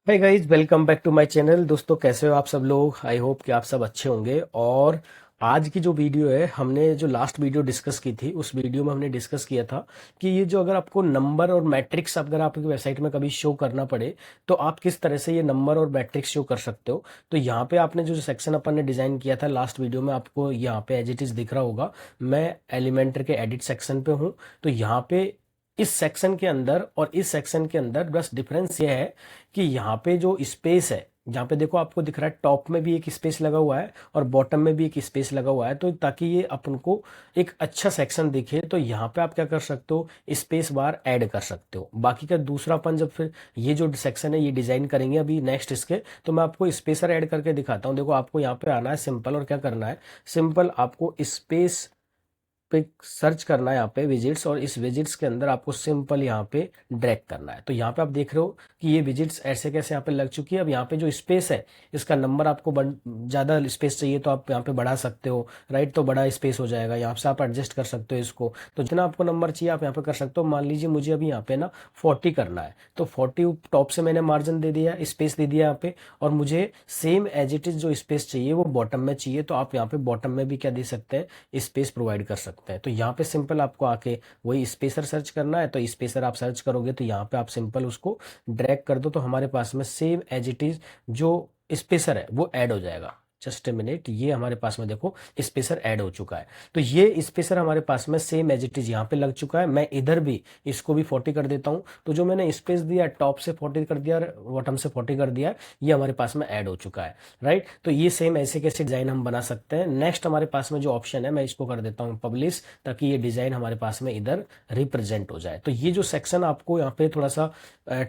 Hi guys, welcome back to my channel. दोस्तों, कैसे हो आप सब लोग? आई होप कि आप सब अच्छे होंगे। और आज की जो वीडियो है, हमने जो लास्ट वीडियो डिस्कस की थी, उस वीडियो में हमने डिस्कस किया था कि ये जो अगर आपको नंबर और मैट्रिक्स अगर आपकी वेबसाइट में कभी शो करना पड़े तो आप किस तरह से ये नंबर और मैट्रिक्स शो कर सकते हो। तो यहाँ पे आपने जो सेक्शन अपन ने डिजाइन किया था लास्ट वीडियो में, आपको यहाँ पे एज इट इज दिख रहा होगा। मैं एलिमेंटर के एडिट सेक्शन पे हूँ। तो यहाँ पे इस सेक्शन के अंदर और इस सेक्शन के अंदर बस डिफरेंस ये है कि यहाँ पे जो स्पेस है, जहाँ पे देखो आपको दिख रहा है टॉप में भी एक स्पेस लगा हुआ है और बॉटम में भी एक स्पेस लगा हुआ है। तो ताकि ये अपन को एक अच्छा सेक्शन दिखे, तो यहाँ पे आप क्या कर सकते हो, स्पेस बार ऐड कर सकते हो। बाकी का दूसरा अपन जब फिर ये जो सेक्शन है ये डिजाइन करेंगे अभी नेक्स्ट इसके, तो मैं आपको स्पेसर ऐड करके दिखाता हूँ। देखो, आपको यहाँ पे आना है सिंपल, और क्या करना है, सिंपल आपको स्पेस पे सर्च करना है यहाँ पे विजिट्स, और इस विजिट्स के अंदर आपको सिंपल यहाँ पे ड्रैग करना है। तो यहाँ पे आप देख रहे हो कि ये विजिट्स ऐसे कैसे यहाँ पे लग चुकी है। अब यहाँ पे जो स्पेस है, इसका नंबर आपको ज़्यादा स्पेस चाहिए तो आप यहाँ पे बढ़ा सकते हो, राइट। तो बड़ा स्पेस हो जाएगा, यहाँ से आप एडजस्ट कर सकते हो इसको। तो जितना आपको नंबर चाहिए आप यहाँ पे कर सकते हो। मान लीजिए मुझे अभी यहाँ पे ना 40 करना है, तो 40 टॉप से मैंने मार्जिन दे दिया, स्पेस दे दिया यहाँ पे। और मुझे सेम एज इट इज जो स्पेस चाहिए वो बॉटम में चाहिए, तो आप यहाँ पे बॉटम में भी क्या दे सकते हैं, स्पेस प्रोवाइड कर सकते हैं। तो यहाँ पे सिंपल आपको आके वही स्पेसर सर्च करना है, तो स्पेसर आप सर्च करोगे तो यहाँ पे आप सिंपल उसको ड्रैग कर दो, तो हमारे पास में सेम एज इट इज जो स्पेसर है वो ऐड हो जाएगा। जस्ट ए मिनट, ये हमारे पास में देखो स्पेसर ऐड हो चुका है। तो ये स्पेसर हमारे पास में सेम एज इट इज यहाँ पे लग चुका है। मैं इधर भी इसको भी 40 कर देता हूँ, तो जो मैंने स्पेस दिया टॉप से 40 कर दिया, बॉटम से 40 कर दिया, ये हमारे पास में ऐड हो चुका है, राइट। तो ये सेम ऐसे कैसे डिजाइन हम बना सकते हैं। नेक्स्ट हमारे पास में जो ऑप्शन है, मैं इसको कर देता हूँ पब्लिश, ताकि ये डिजाइन हमारे पास में इधर रिप्रेजेंट हो जाए। तो ये जो सेक्शन आपको यहाँ पे थोड़ा सा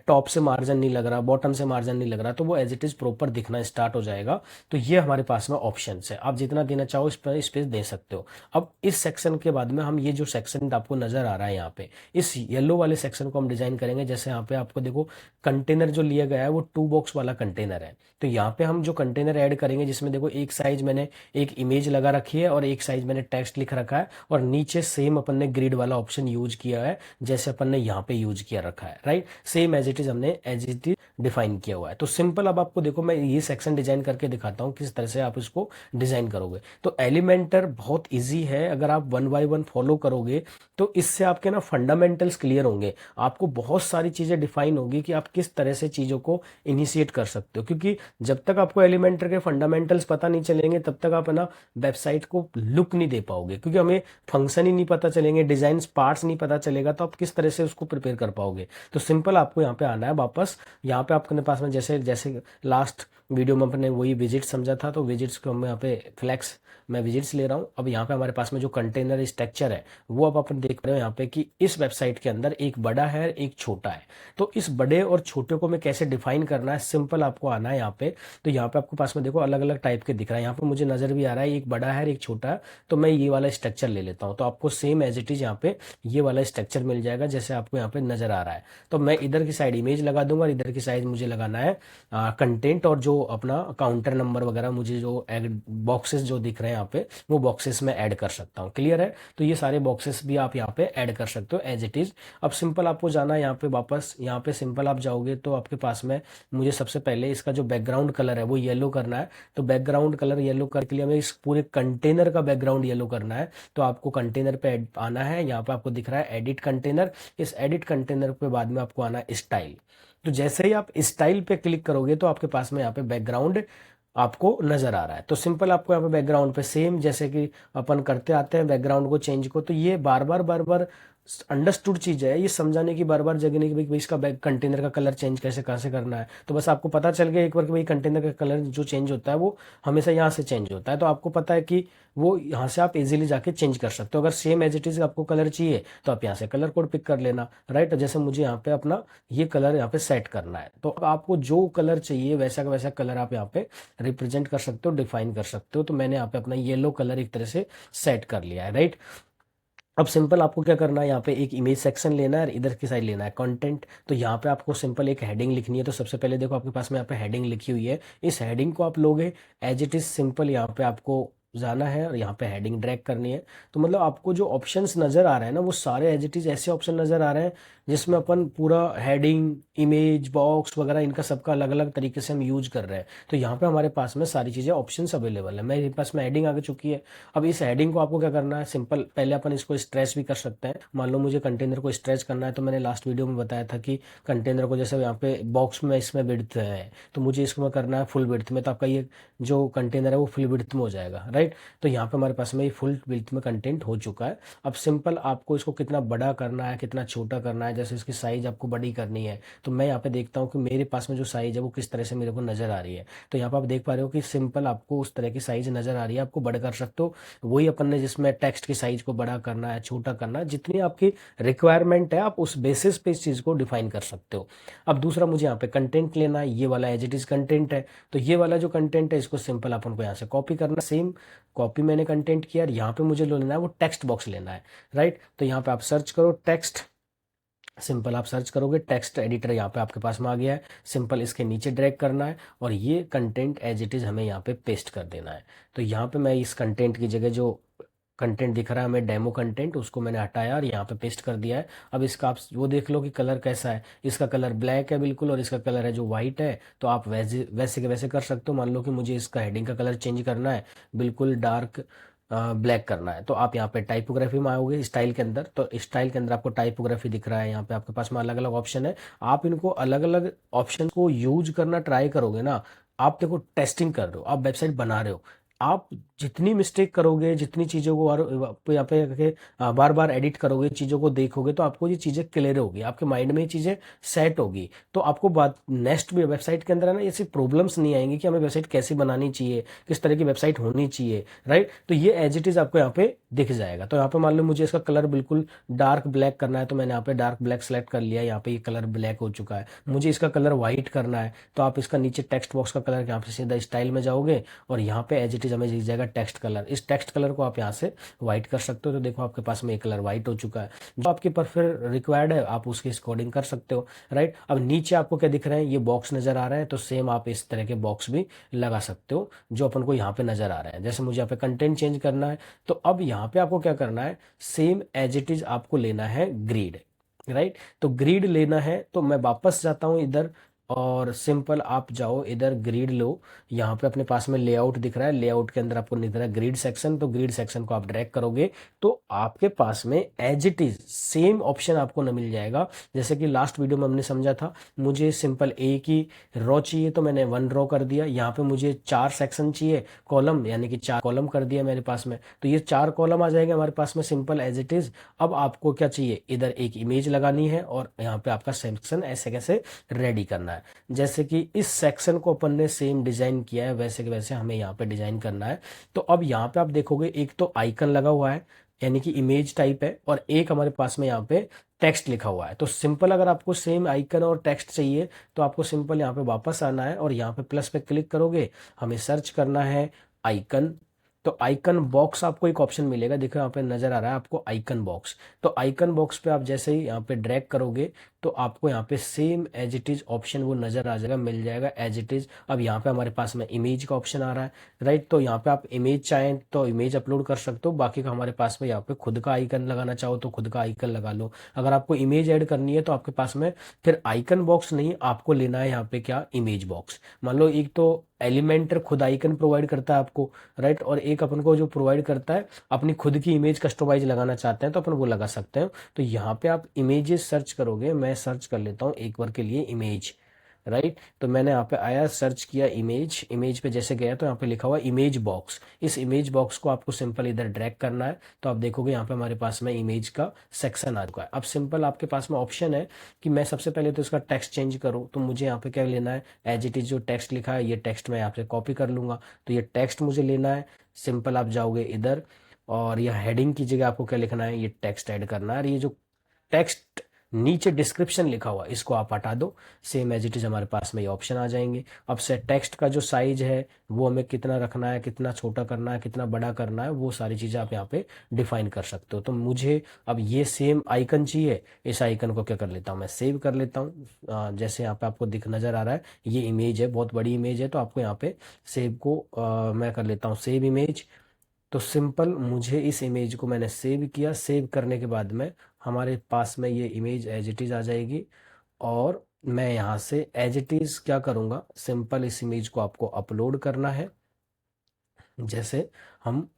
टॉप से मार्जिन नहीं लग रहा, बॉटम से मार्जिन नहीं लग रहा, तो वो एज इट इज प्रॉपर दिखना स्टार्ट हो जाएगा। तो ये हमारे पास में ऑप्शन है, आप जितना देना चाहो इस पर स्पेस दे सकते हो। अब इस सेक्शन के बाद में हम ये जो सेक्शन आपको नजर आ रहा है यहाँ पे, इस येलो वाले सेक्शन को हम डिजाइन करेंगे। जैसे यहाँ पे आपको देखो कंटेनर जो लिया गया है वो 2 बॉक्स वाला कंटेनर है। तो यहाँ पे हम जो कंटेनर ऐड करेंगे, जिसमें देखो एक साइज मैंने एक इमेज लगा रखी है और एक साइज मैंने टेक्स्ट लिख रखा है, और नीचे सेम अपन ने ग्रिड वाला ऑप्शन यूज किया है जैसे अपन ने यहाँ पे यूज किया रखा है, right. Same as it is हमने एज इट इज डिफाइन किया हुआ है। तो सिंपल अब आपको देखो मैं ये सेक्शन डिजाइन करके दिखाता हूँ किस तरह से आप इसको डिजाइन करोगे। तो एलिमेंटर बहुत ईजी है, अगर आप वन बाय वन फॉलो करोगे तो इससे आपके ना फंडामेंटल्स क्लियर होंगे। आपको बहुत सारी चीजें डिफाइन होगी कि आप किस तरह से चीजों को इनिशिएट कर सकते हो, क्योंकि जब तक आपको एलिमेंटर के फंडामेंटल्स पता नहीं चलेंगे तब तक आप है ना वेबसाइट को लुक नहीं दे पाओगे, क्योंकि हमें फंक्शन ही नहीं पता चलेंगे, डिजाइन पार्ट्स नहीं पता चलेगा, तो आप किस तरह से उसको प्रिपेयर कर पाओगे। तो सिंपल आपको यहाँ पे आना है वापस। यहाँ पे आपके पास में जैसे जैसे लास्ट वीडियो में अपने वही विजिट समझा था, तो विजिट्स को हम यहाँ पे फ्लैक्स मैं विजिट्स ले रहा हूँ। अब यहाँ पे हमारे पास में जो कंटेनर स्ट्रक्चर है वो अब अपन देख रहे हो यहाँ पे कि इस वेबसाइट के अंदर एक बड़ा है एक छोटा है। तो इस बड़े और छोटे को मैं कैसे डिफाइन करना है, सिंपल आपको आना है यहाँ पे। तो यहाँ पे आपको पास में देखो अलग अलग टाइप के दिख रहा है, यहाँ पे मुझे नजर भी आ रहा है एक बड़ा है एक छोटा है। तो मैं ये वाला स्ट्रक्चर ले लेता हूँ, तो आपको सेम एज इट इज यहाँ पे ये वाला स्ट्रक्चर मिल जाएगा जैसे आपको यहाँ पे नजर आ रहा है। तो मैं इधर की साइड इमेज लगा दूंगा और इधर की साइड मुझे लगाना है कंटेंट, और जो अपना काउंटर नंबर वगैरह मुझे जो बॉक्सेस जो दिख रहे हैं यहाँ पे वो बॉक्सेस में ऐड कर सकता हूँ। क्लियर है? तो ये सारे बॉक्सेस भी आप यहाँ पे ऐड कर सकते हो एज इट इज। अब सिंपल आपको जाना है यहाँ पे वापस, यहाँ पे सिंपल आप जाओगे तो आपके पास में मुझे सबसे पहले इसका जो बैकग्राउंड कलर है वो येलो करना है। तो बैकग्राउंड कलर येलो करने के लिए हमें इस पूरे कंटेनर का बैकग्राउंड येलो करना है। तो आपको कंटेनर पे आना है, यहाँ पे आपको दिख रहा है एडिट कंटेनर। इस एडिट कंटेनर पे बाद में आपको आना है स्टाइल। तो जैसे ही आप स्टाइल पे क्लिक करोगे तो आपके पास में यहाँ पे बैकग्राउंड आपको नजर आ रहा है। तो सिंपल आपको यहाँ पे बैकग्राउंड पे सेम जैसे कि अपन करते आते हैं बैकग्राउंड को चेंज को, तो ये बार बार अंडरस्टूड चीज है, ये समझाने की बार बार जगह नहीं कि भाई इसका बैक कंटेनर का कलर चेंज कैसे करना है। तो बस आपको पता चल गया एक बार कि भाई कंटेनर का कलर जो चेंज होता है वो हमेशा यहाँ से चेंज होता है। तो आपको पता है कि वो यहाँ से आप इजीली जाके चेंज कर सकते हो। अगर सेम एज इट इज आपको कलर चाहिए तो आप यहाँ से कलर कोड पिक कर लेना, राइट। जैसे मुझे यहाँ पे अपना ये कलर यहाँ पे सेट करना है, तो आपको जो कलर चाहिए वैसा का वैसा कलर आप यहाँ पे रिप्रेजेंट कर सकते हो, डिफाइन कर सकते हो। तो मैंने यहाँ पे अपना येलो कलर एक तरह से सेट कर लिया है, राइट। अब सिंपल आपको क्या करना है, यहाँ पे एक इमेज सेक्शन लेना है और इधर की साइड लेना है कंटेंट। तो यहाँ पे आपको सिंपल एक हेडिंग लिखनी है। तो सबसे पहले देखो आपके पास में यहाँ पे हेडिंग लिखी हुई है, इस हेडिंग को आप लोगे एज इट इज। सिंपल यहाँ पे आपको जाना है और यहाँ पे हेडिंग ड्रैग करनी है। तो मतलब आपको जो ऑप्शंस नजर आ रहे हैं ना वो सारे एज इट इज ऐसे ऑप्शन नजर आ रहे हैं जिसमें अपन पूरा हेडिंग, इमेज, बॉक्स वगैरह इनका सबका अलग अलग तरीके से हम यूज कर रहे हैं। तो यहाँ पे हमारे पास में सारी चीज़ें ऑप्शंस अवेलेबल है। मेरे पास में हेडिंग आ चुकी है। अब इस हेडिंग को आपको क्या करना है, सिंपल, पहले अपन इसको स्ट्रेच भी कर सकते हैं। मान लो मुझे कंटेनर को स्ट्रेच करना है, तो मैंने लास्ट वीडियो में बताया था कि कंटेनर को जैसे यहाँ पे बॉक्स में इसमें विड्थ है, तो मुझे इसको करना है फुल विड्थ में, तो आपका ये जो कंटेनर है वो फुल विड्थ में हो जाएगा, राइट। तो यहाँ पे हमारे पास में ये फुल विड्थ में कंटेंट हो चुका है। अब सिंपल आपको इसको कितना बड़ा करना है, कितना छोटा करना है, जैसे इसकी साइज आपको बड़ी करनी है, तो मैं यहाँ पे देखता हूँ कि मेरे पास में जो साइज है वो किस तरह से मेरे को नजर आ रही है। तो यहाँ पे आप देख पा रहे हो कि सिंपल आपको उस तरह की साइज नजर आ रही है, आपको बड़ा कर सकते हो। वही अपन ने जिसमें टेक्स्ट की साइज को बड़ा करना है, छोटा करना है, जितनी आपकी रिक्वायरमेंट है आप उस बेसिस पे इस चीज को डिफाइन कर सकते हो। अब दूसरा मुझे यहाँ पे कंटेंट लेना है, ये वाला एज इट इज कंटेंट है। तो ये वाला जो कंटेंट है इसको सिंपल अपन को यहाँ से कॉपी करना, सेम कॉपी मैंने कंटेंट किया, और यहाँ पे मुझे लेना है वो टेक्स्ट बॉक्स लेना है, राइट। तो यहाँ पे आप सर्च करो टेक्स्ट, सिंपल आप सर्च करोगे, टेक्स्ट एडिटर यहाँ पे आपके पास में आ गया है। सिंपल इसके नीचे ड्रैग करना है और ये कंटेंट एज इट इज हमें यहाँ पे पेस्ट कर देना है। तो यहाँ पे मैं इस कंटेंट की जगह जो कंटेंट दिख रहा है हमें डेमो कंटेंट, उसको मैंने हटाया और यहाँ पे पेस्ट कर दिया है। अब इसका आप वो देख लो कि कलर कैसा है, इसका कलर ब्लैक है बिल्कुल, और इसका कलर है जो वाइट है। तो आप वैसे वैसे के वैसे कर सकते हो। मान लो कि मुझे इसका हेडिंग का कलर चेंज करना है, बिल्कुल डार्क ब्लैक करना है, तो आप यहाँ पे टाइपोग्राफी में आओगे, स्टाइल के अंदर। तो स्टाइल के अंदर आपको टाइपोग्राफी दिख रहा है, यहाँ पे आपके पास में अलग अलग ऑप्शन है। आप इनको अलग अलग ऑप्शन को यूज करना ट्राई करोगे ना, आप देखो टेस्टिंग कर रहे हो, आप वेबसाइट बना रहे हो, आप जितनी मिस्टेक करोगे, जितनी चीज़ों को यहाँ पे करके बार बार एडिट करोगे, चीज़ों को देखोगे, तो आपको ये चीज़ें क्लियर होगी, आपके माइंड में ये चीज़ें सेट होगी। तो आपको बात नेक्स्ट भी वेबसाइट के अंदर है ना, ऐसी प्रॉब्लम्स नहीं आएंगी कि हमें वेबसाइट कैसी बनानी चाहिए, किस तरह की वेबसाइट होनी चाहिए, राइट। तो ये एज इट इज़ आपको यहाँ पे दिख जाएगा। तो यहाँ पे मान लो मुझे इसका कलर बिल्कुल डार्क ब्लैक करना है, तो मैंने यहाँ पे डार्क ब्लैक सेलेक्ट कर लिया, यहाँ पे ये कलर ब्लैक हो चुका है। मुझे इसका कलर व्हाइट करना है, तो आप इसका नीचे टेक्स्ट बॉक्स का कलर यहाँ पे सीधा स्टाइल में जाओगे और यहाँ पे एज इट इज हमें दिख जाएगा टेक्स्ट कलर। इस टेक्स्ट कलर को आप यहाँ से व्हाइट कर सकते हो। तो देखो आपके पास में एक कलर व्हाइट हो चुका है, जो आपके पर फिर रिक्वायर्ड है आप उसके अकॉर्डिंग कर सकते हो, राइट। अब नीचे आपको क्या दिख रहे हैं, ये बॉक्स नजर आ रहा है, तो सेम आप इस तरह के बॉक्स भी लगा सकते हो जो अपन को यहाँ पे नजर आ रहा है। जैसे मुझे यहाँ पे कंटेंट चेंज करना है, तो अब यहाँ पे आपको क्या करना है, सेम एज इट इज आपको लेना है ग्रिड, राइट। तो ग्रिड लेना है, तो मैं वापस जाता हूँ इधर, और सिंपल आप जाओ इधर ग्रिड लो। यहाँ पे अपने पास में लेआउट दिख रहा है, लेआउट के अंदर आपको दिख रहा है ग्रिड सेक्शन, तो ग्रिड सेक्शन को आप ड्रैग करोगे तो आपके पास में as it is same option आपको न मिल जाएगा। जैसे कि लास्ट वीडियो में हमने समझा था, मुझे सिंपल एक ही रो चाहिए तो मैंने वन रो कर दिया, यहाँ पे मुझे 4 सेक्शन चाहिए, कॉलम, यानी कि 4 कॉलम कर दिया मेरे पास में, तो ये 4 कॉलम आ जाएंगे हमारे पास में, सिंपल एज इट इज। अब आपको क्या चाहिए, इधर एक इमेज लगानी है और यहाँ पे आपका सेक्शन ऐसे कैसे रेडी करना है। जैसे कि इस सेक्शन को अपन ने सेम डिजाइन किया है, वैसे के वैसे हमें यहाँ पे डिजाइन करना है। तो अब यहाँ पे आप देखोगे एक तो आइकन लगा हुआ है, यानी कि इमेज टाइप है, और एक हमारे पास में यहाँ पे टेक्स्ट लिखा हुआ है। तो सिंपल अगर आपको सेम आइकन और टेक्स्ट चाहिए, तो आपको सिंपल यहाँ पे वापस आना है और यहाँ पे प्लस पे क्लिक करोगे, हमें सर्च करना है आइकन। तो आइकन बॉक्स आपको एक ऑप्शन मिलेगा, देखो यहाँ पे नजर आ रहा है आपको आइकन बॉक्स। तो आइकन बॉक्स पे आप जैसे ही यहाँ पे ड्रैग करोगे, तो आपको यहाँ पे same as it is option वो नजर आ जाएगा, मिल जाएगा एज इट इज। अब यहाँ पे हमारे पास में इमेज का ऑप्शन आ रहा है, राइट। तो यहाँ पे आप इमेज चाहें तो इमेज अपलोड कर सकते हो, बाकी का हमारे पास में यहाँ पे खुद का आइकन लगाना चाहो तो खुद का आइकन लगा लो। अगर आपको इमेज ऐड करनी है तो आपके पास में फिर आइकन बॉक्स नहीं, आपको लेना है यहाँ पे क्या, इमेज बॉक्स। मान लो एक तो एलिमेंटर खुद आइकन प्रोवाइड करता है आपको, राइट, और एक अपन को जो प्रोवाइड करता है अपनी खुद की इमेज कस्टमाइज लगाना चाहते हैं तो अपन वो लगा सकते हैं। तो यहाँ पे आप इमेजेस सर्च करोगे, मैं सर्च कर लेता हूँ एक बार के लिए इमेज, राइट। तो मैंने यहाँ पे आया, सर्च किया इमेज, इमेज पे जैसे गया तो यहाँ पे लिखा हुआ इमेज बॉक्स। इस इमेज बॉक्स को आपको सिंपल इधर ड्रैग करना है, तो आप देखोगे यहाँ पे हमारे पास में इमेज का सेक्शन आ चुका है। अब सिंपल आपके पास में ऑप्शन है कि मैं सबसे पहले तो इसका टेक्स्ट चेंज करूँ, तो मुझे यहाँ पे क्या लेना है, एज इट इज जो टेक्स्ट लिखा है ये टेक्स्ट मैं यहाँ से कॉपी कर लूंगा, तो ये टेक्स्ट मुझे लेना है। सिंपल आप जाओगे इधर और यह हेडिंग की जगह आपको क्या लिखना है, ये टेक्स्ट ऐड करना है, और ये जो टेक्स्ट नीचे डिस्क्रिप्शन लिखा हुआ इसको आप हटा दो, सेम एज इट इज हमारे पास में ये ऑप्शन आ जाएंगे। अब से टेक्स्ट का जो साइज है वो हमें कितना रखना है, कितना छोटा करना है, कितना बड़ा करना है, वो सारी चीज़ें आप यहाँ पे डिफाइन कर सकते हो। तो मुझे अब ये सेम आइकन चाहिए, इस आइकन को क्या कर लेता हूँ, मैं सेव कर लेता हूँ। जैसे यहाँ पे आपको दिख नजर आ रहा है ये इमेज है, बहुत बड़ी इमेज है, तो आपको यहाँ पे सेव को मैं कर लेता हूँ सेव इमेज। तो सिंपल मुझे इस इमेज को मैंने सेव किया, सेव करने के बाद में हमारे पास में ये इमेज एज इट इज़ आ जाएगी। और मैं यहाँ से एज इट इज़ क्या करूँगा, सिंपल इस इमेज को आपको अपलोड करना है। जैसे हम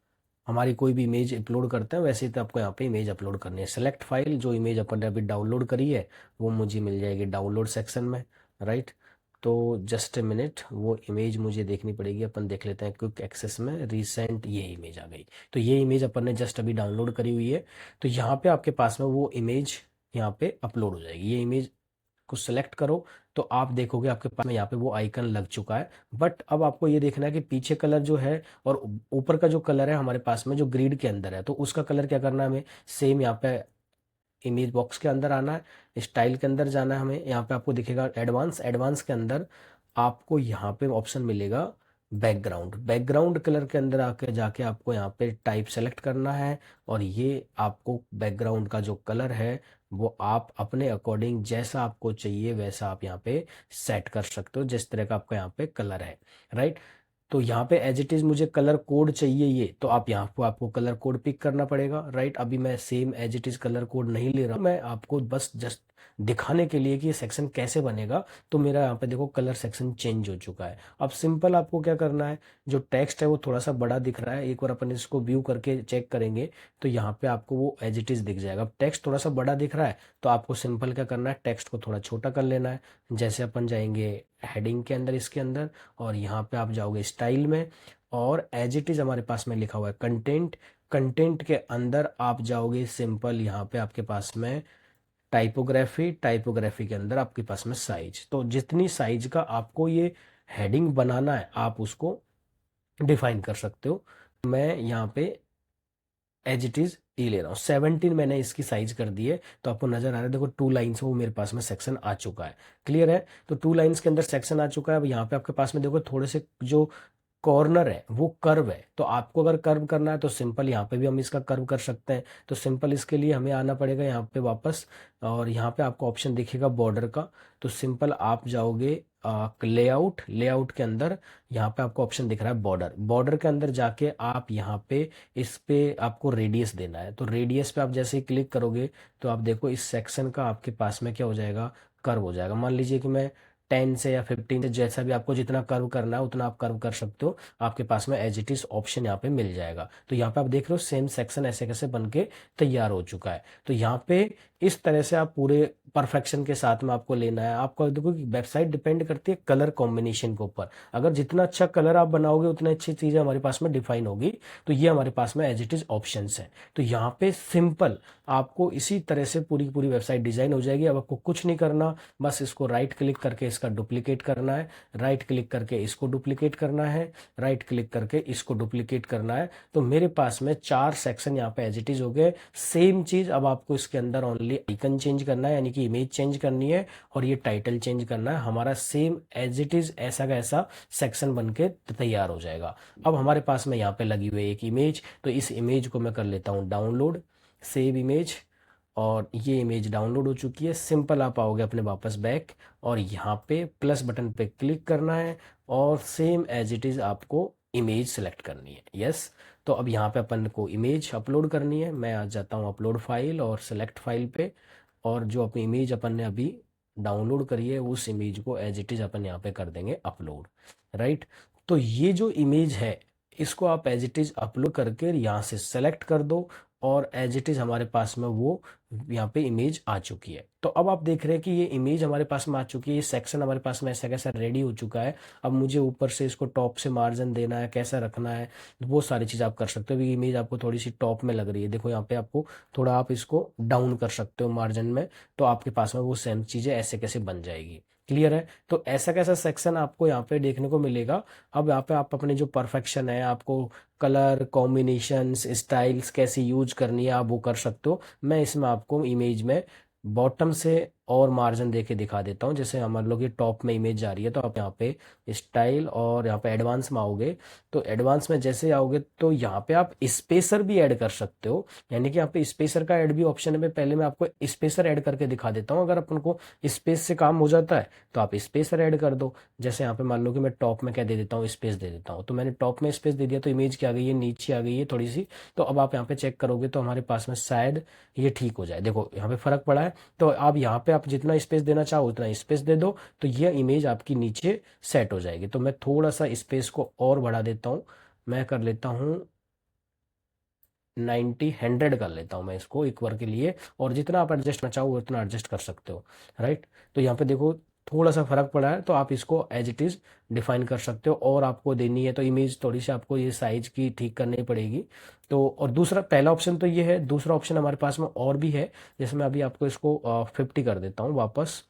हमारी कोई भी इमेज अपलोड करते हैं वैसे ही तो आपको यहाँ पे इमेज अपलोड करनी है। सेलेक्ट फाइल, जो इमेज अपन ने अभी डाउनलोड करी है वो मुझे मिल जाएगी डाउनलोड सेक्शन में, राइट। तो जस्ट ए मिनट, वो इमेज मुझे देखनी पड़ेगी। अपन देख लेते हैं क्विक एक्सेस में, रिसेंट, ये इमेज आ गई। तो ये इमेज अपन ने जस्ट अभी डाउनलोड करी हुई है। तो यहाँ पे आपके पास में वो इमेज यहाँ पे अपलोड हो जाएगी। ये इमेज को सिलेक्ट करो तो आप देखोगे आपके पास में यहाँ पे वो आइकन लग चुका है। बट अब आपको ये देखना है कि पीछे कलर जो है और ऊपर का जो कलर है हमारे पास में जो ग्रिड के अंदर है, तो उसका कलर क्या करना है हमें, सेम यहाँ पे इमेज बॉक्स के अंदर आना है, स्टाइल के अंदर जाना है हमें। यहाँ पे आपको दिखेगा एडवांस, एडवांस के अंदर आपको यहाँ पे ऑप्शन मिलेगा बैकग्राउंड। बैकग्राउंड कलर के अंदर आके जाके आपको यहाँ पे टाइप सेलेक्ट करना है। और ये आपको बैकग्राउंड का जो कलर है वो आप अपने अकॉर्डिंग जैसा आपको चाहिए वैसा आप यहाँ पे सेट कर सकते हो, जिस तरह का आपका यहाँ पे कलर है, राइट। तो यहाँ पे एज इट इज मुझे कलर कोड चाहिए ये, तो आप यहाँ पे आपको कलर कोड पिक करना पड़ेगा, राइट। अभी मैं same as it is colour code नहीं ले रहा हूँ, मैं आपको बस जस्ट दिखाने के लिए कि ये सेक्शन कैसे बनेगा। तो मेरा यहाँ पे देखो कलर सेक्शन चेंज हो चुका है। अब सिंपल आपको क्या करना है, जो टेक्स्ट है वो थोड़ा सा बड़ा दिख रहा है, एक बार अपन इसको व्यू करके चेक करेंगे तो यहाँ पे आपको वो एज इट इज दिख जाएगा। अब टेक्स्ट थोड़ा सा बड़ा दिख रहा है तो आपको सिंपल क्या करना है, टेक्स्ट को थोड़ा छोटा कर लेना है। जैसे अपन जाएंगे हेडिंग के अंदर, इसके अंदर, और यहाँ पे आप जाओगे स्टाइल में, और एज इट इज हमारे पास में लिखा हुआ है कंटेंट। कंटेंट के अंदर आप जाओगे सिंपल, यहाँ पे आपके पास में टाइपोग्राफी, टाइपोग्राफी के अंदर आपके पास में साइज। तो जितनी साइज का आपको ये हेडिंग बनाना है आप उसको डिफाइन कर सकते हो। मैं यहाँ पे एज इट इज ई ले रहा हूँ, 17 मैंने इसकी साइज कर दी है। तो आपको नजर आ रहा है, देखो 2 लाइन्स वो मेरे पास में सेक्शन आ चुका है, क्लियर है। तो 2 लाइन्स के अंदर सेक्शन आ चुका है। अब यहाँ पे आपके पास में देखो थोड़े से जो कॉर्नर है वो कर्व है, तो आपको अगर कर्व करना है तो सिंपल यहाँ पे भी हम इसका कर्व कर सकते हैं। तो सिंपल इसके लिए हमें आना पड़ेगा यहाँ पे वापस, और यहाँ पे आपको ऑप्शन दिखेगा बॉर्डर का। तो सिंपल आप जाओगे लेआउट, लेआउट के अंदर यहाँ पे आपको ऑप्शन दिख रहा है बॉर्डर। बॉर्डर के अंदर जाके आप यहाँ पे इस पे आपको रेडियस देना है। तो रेडियस पे आप जैसे ही क्लिक करोगे तो आप देखो इस सेक्शन का आपके पास में क्या हो जाएगा, कर्व हो जाएगा। मान लीजिए कि मैं 10 से या 15 से, जैसा भी आपको जितना कर्व करना है उतना आप कर्व कर सकते हो। आपके पास में एज इट इज ऑप्शन यहाँ पे मिल जाएगा। तो यहाँ पे आप देख रहे हो सेम सेक्शन ऐसे कैसे बन के तैयार हो चुका है। तो यहाँ पे इस तरह से आप पूरे परफेक्शन के साथ में आपको लेना है। आपको देखो कि वेबसाइट डिपेंड करती है कलर कॉम्बिनेशन के ऊपर। अगर जितना अच्छा कलर आप बनाओगे उतनी अच्छी चीजें हमारे पास में डिफाइन होगी। तो ये हमारे पास में एज इट इज ऑप्शन है। तो यहाँ पे सिंपल आपको इसी तरह से पूरी पूरी वेबसाइट डिजाइन हो जाएगी। अब आपको कुछ नहीं करना, बस इसको राइट क्लिक करके इसका डुप्लीकेट करना है, राइट क्लिक करके इसको डुप्लीकेट करना है, राइट क्लिक करके इसको डुप्लीकेट करना है। तो मेरे पास में 4 सेक्शन यहाँ पे एज इट इज हो गए। सेम चीज अब आपको इसके अंदर ओनली आइकन चेंज करना है, यानी कि इमेज चेंज करनी है, और ये टाइटल चेंज करना है। हमारा सेम एज इट इज ऐसा का ऐसा सेक्शन बन के तैयार हो जाएगा। अब हमारे पास में यहाँ पे लगी हुई है एक इमेज, तो इस इमेज को मैं कर लेता हूँ डाउनलोड, सेव इमेज। और ये इमेज डाउनलोड हो चुकी है। सिंपल आप आओगे अपने वापस बैक, और यहाँ पे प्लस बटन पे क्लिक करना है, और सेम एज इट इज आपको इमेज सेलेक्ट करनी है, यस। तो अब यहाँ पे अपन को इमेज अपलोड करनी है। मैं आ जाता हूँ अपलोड फाइल और सेलेक्ट फाइल पे, और जो अपनी इमेज अपन ने अभी डाउनलोड करी है उस इमेज को एज इट इज अपन यहाँ पे कर देंगे अपलोड, राइट। तो ये जो इमेज है इसको आप एज इट इज अपलोड करके यहाँ से सेलेक्ट कर दो, और एज इट इज हमारे पास में वो यहाँ पे इमेज आ चुकी है। तो अब आप देख रहे हैं कि ये इमेज हमारे पास में आ चुकी है, ये सेक्शन हमारे पास में ऐसा कैसा रेडी हो चुका है। अब मुझे ऊपर से इसको टॉप से मार्जिन देना है, कैसा रखना है, वो सारी चीज़ आप कर सकते हो। अभी इमेज आपको थोड़ी सी टॉप में लग रही है, देखो यहाँ पे आपको थोड़ा आप इसको डाउन कर सकते हो मार्जिन में, तो आपके पास में वो सेम चीज़ें ऐसे कैसे बन जाएगी, क्लियर है। तो ऐसा कैसा सेक्शन आपको यहाँ पे देखने को मिलेगा। अब यहाँ पे आप अपने जो परफेक्शन है, आपको कलर कॉम्बिनेशंस, स्टाइल्स कैसे यूज करनी है आप वो कर सकते हो। मैं इसमें आपको इमेज में बॉटम से और मार्जिन दे के दिखा देता हूँ। जैसे मान लो कि टॉप में इमेज जा रही है, तो आप यहाँ पे स्टाइल और यहाँ पे एडवांस में आओगे, तो एडवांस में जैसे आओगे तो यहाँ पे आप स्पेसर भी ऐड कर सकते हो। यानी कि यहाँ पे स्पेसर का ऐड भी ऑप्शन है। पहले मैं आपको स्पेसर ऐड करके दिखा देता हूँ। अगर अपन को स्पेस से काम हो जाता है तो आप स्पेसर ऐड कर दो। जैसे यहाँ पे मान लो कि मैं टॉप में क्या दे देता हूँ, स्पेस दे देता हूँ। तो मैंने टॉप में स्पेस दे दिया तो इमेज क्या आ गई है, नीचे आ गई है थोड़ी सी। तो अब आप यहाँ पे चेक करोगे तो हमारे पास में शायद ये ठीक हो जाए। देखो यहाँ पे फर्क पड़ा है। तो आप यहाँ पे आप जितना स्पेस देना चाहो उतना स्पेस दे दो, तो ये इमेज आपकी नीचे सेट हो जाएगी। तो मैं थोड़ा सा स्पेस को और बढ़ा देता हूँ। मैं कर लेता हूँ 90, 100 कर लेता हूँ मैं इसको एक बार के लिए। और जितना आप एडजस्ट करना चाहो उतना एडजस्ट कर सकते हो, राइट। तो यहाँ पे देखो थोड़ा सा फर्क पड़ा है, तो आप इसको एज इट इज डिफाइन कर सकते हो। और आपको देनी है तो इमेज थोड़ी सी आपको ये साइज की ठीक करनी पड़ेगी। तो और दूसरा, पहला ऑप्शन तो ये है। दूसरा ऑप्शन हमारे पास में और भी है। जैसे मैं अभी आपको इसको 50 कर देता हूँ वापस।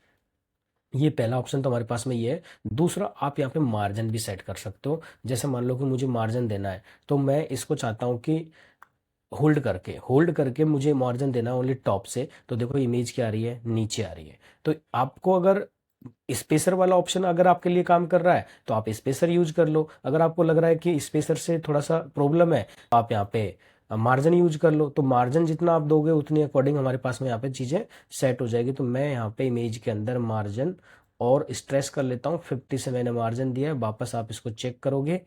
ये पहला ऑप्शन तो हमारे पास में ये है। दूसरा, आप यहाँ पे मार्जिन भी सेट कर सकते हो। जैसे मान लो कि मुझे मार्जिन देना है, तो मैं इसको चाहता हूँ कि होल्ड करके मुझे मार्जिन देना ओनली टॉप से। तो देखो इमेज क्या आ रही है, नीचे आ रही है। तो आपको अगर स्पेसर वाला ऑप्शन अगर आपके लिए काम कर रहा है तो आप स्पेसर यूज कर लो। अगर आपको लग रहा है कि स्पेसर से थोड़ा सा प्रॉब्लम है तो आप यहाँ पे मार्जिन यूज कर लो। तो मार्जिन जितना आप दोगे उतनी अकॉर्डिंग हमारे पास में यहाँ पे चीजें सेट हो जाएगी। तो मैं यहाँ पे इमेज के अंदर मार्जिन और स्ट्रेस कर लेता हूँ। 50 से मैंने मार्जिन दिया है। वापस आप इसको चेक करोगे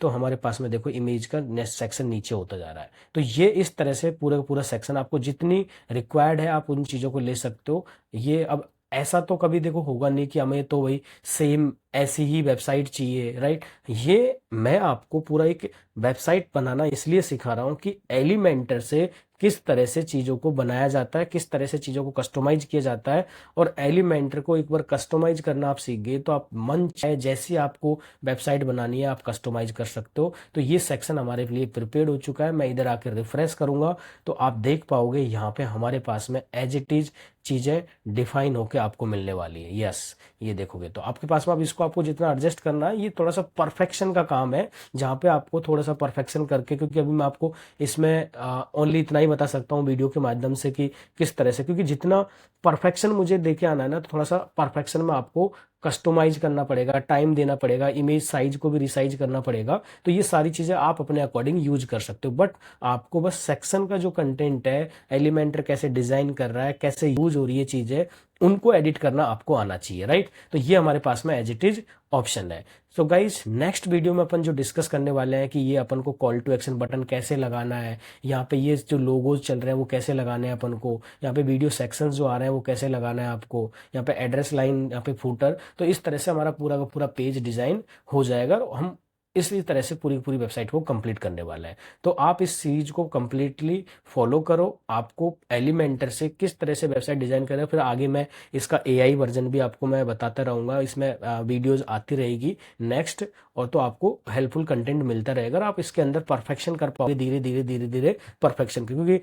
तो हमारे पास में देखो इमेज का नेक्स्ट सेक्शन नीचे होता जा रहा है। तो ये इस तरह से पूरा का पूरा सेक्शन आपको जितनी रिक्वायर्ड है आप उन चीज़ों को ले सकते हो। ये अब ऐसा तो कभी देखो होगा नहीं कि हमें तो वही सेम ऐसी ही वेबसाइट चाहिए, राइट। ये मैं आपको पूरा एक वेबसाइट बनाना इसलिए सिखा रहा हूँ कि एलिमेंटर से किस तरह से चीज़ों को बनाया जाता है, किस तरह से चीज़ों को कस्टमाइज किया जाता है। और एलिमेंटर को एक बार कस्टमाइज करना आप सीख गए तो आप मन चाहे जैसी आपको वेबसाइट बनानी है आप कस्टमाइज कर सकते हो। तो ये सेक्शन हमारे लिए प्रिपेयर्ड हो चुका है। मैं इधर आकर रिफ्रेश करूंगा तो आप देख पाओगे यहाँ पे हमारे पास में एज इट इज चीजें डिफाइन होके आपको मिलने वाली है। यस, ये देखोगे तो आपके पास में अब इसको आपको जितना एडजस्ट करना है, ये थोड़ा सा परफेक्शन का काम है जहाँ पे आपको थोड़ा सा परफेक्शन करके, क्योंकि अभी मैं आपको इसमें ओनली इतना ही बता सकता हूँ वीडियो के माध्यम से कि किस तरह से, क्योंकि जितना परफेक्शन मुझे देके आना है ना, तो थोड़ा सा परफेक्शन में आपको कस्टमाइज करना पड़ेगा, टाइम देना पड़ेगा, इमेज साइज को भी रिसाइज करना पड़ेगा। तो ये सारी चीजें आप अपने अकॉर्डिंग यूज कर सकते हो। बट आपको बस सेक्शन का जो कंटेंट है, एलिमेंटर कैसे डिजाइन कर रहा है, कैसे यूज हो रही है चीजें, उनको एडिट करना आपको आना चाहिए, राइट। तो ये हमारे पास में एज इट इज ऑप्शन है। सो गाइज, नेक्स्ट वीडियो में अपन जो डिस्कस करने वाले हैं कि ये अपन को कॉल टू एक्शन बटन कैसे लगाना है, यहाँ पे ये जो लोगोज चल रहे हैं वो कैसे लगाने हैं अपन को, यहाँ पे वीडियो सेक्शंस जो आ रहे हैं वो कैसे लगाना है आपको, यहाँ पे एड्रेस लाइन, यहाँ पे फूटर। तो इस तरह से हमारा पूरा का पूरा पेज डिजाइन हो जाएगा और हम इसी तरह से पूरी पूरी वेबसाइट को कंप्लीट करने वाला है। तो आप इस सीरीज को कंप्लीटली फॉलो करो। आपको एलिमेंटर से किस तरह से वेबसाइट डिजाइन करें, फिर आगे मैं इसका एआई वर्जन भी आपको मैं बताता रहूंगा। इसमें वीडियोस आती रहेगी नेक्स्ट, और तो आपको हेल्पफुल कंटेंट मिलता रहेगा और आप इसके अंदर परफेक्शन कर पाओगे धीरे धीरे धीरे धीरे परफेक्शन, क्योंकि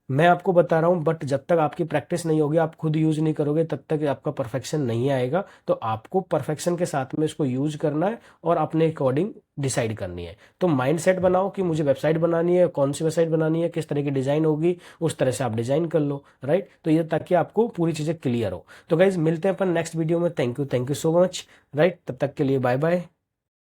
मैं आपको बता रहा हूँ बट जब तक आपकी प्रैक्टिस नहीं होगी, आप खुद यूज नहीं करोगे, तब तक आपका परफेक्शन नहीं आएगा। तो आपको परफेक्शन के साथ में इसको यूज करना है और अपने अकॉर्डिंग डिसाइड करनी है। तो माइंड सेट बनाओ कि मुझे वेबसाइट बनानी है, कौन सी वेबसाइट बनानी है, किस तरह की डिजाइन होगी, उस तरह से आप डिजाइन कर लो, राइट। तो ये ताकि आपको पूरी चीजें क्लियर हो। तो गाइज मिलते हैं अपन नेक्स्ट वीडियो में। Thank you so much, right. तब तक के लिए बाय बाय।